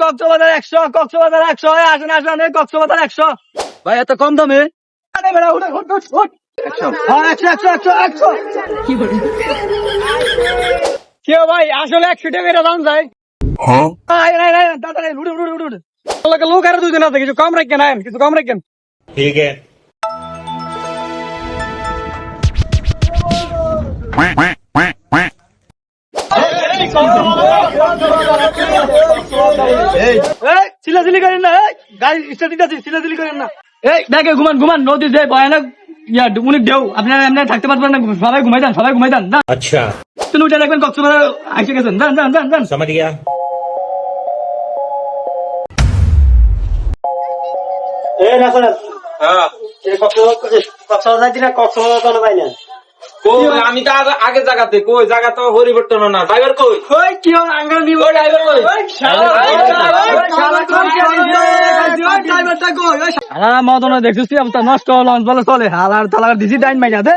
কক্সবাজার 100, কক্সবাজার 100, আসেন আসেন, কক্সবাজার 100। ভাই এত কম দামে? আরে বেড়া, উঠ উঠ উঠ উঠ। 100, 100। কি ভাই, আসলে 100 টাকা এটা দাম যায়? দাদা উঠ উঠ উঠ উঠ। লোক আরো 2 দিন আছে, কিছু কম রাখেন, কিছু কম রাখেন। ठीक है। চিলাচিলি করেন না, গাড়ি স্টার্ট দিতেছি, চিলাচিলি করেন না। এই দেখে ঘুমান ঘুমান, নদী যে ভয়ানক উনি ঢেউ, আপনারা এমনি থাকতে পারবেন না, সবাই ঘুমাই দেন, সবাই ঘুমাই দেন। अच्छा, তুমি উঠে দেখবেন কক্সবাজার এসে গেছেন। যান যান যান যান। समझ गया। আমি তো আগে জায়গাতে কই জায়গা তো পরিবর্তন না, ড্রাইভার কই? ওই কি হল, আঙ্গাল দিব ড্রাইভার কই? মদনে দেখছিস অবস্থা নষ্ট, লঞ্চ বলে চলে, হালার তালার দিছি ডাইন মাইনা দে।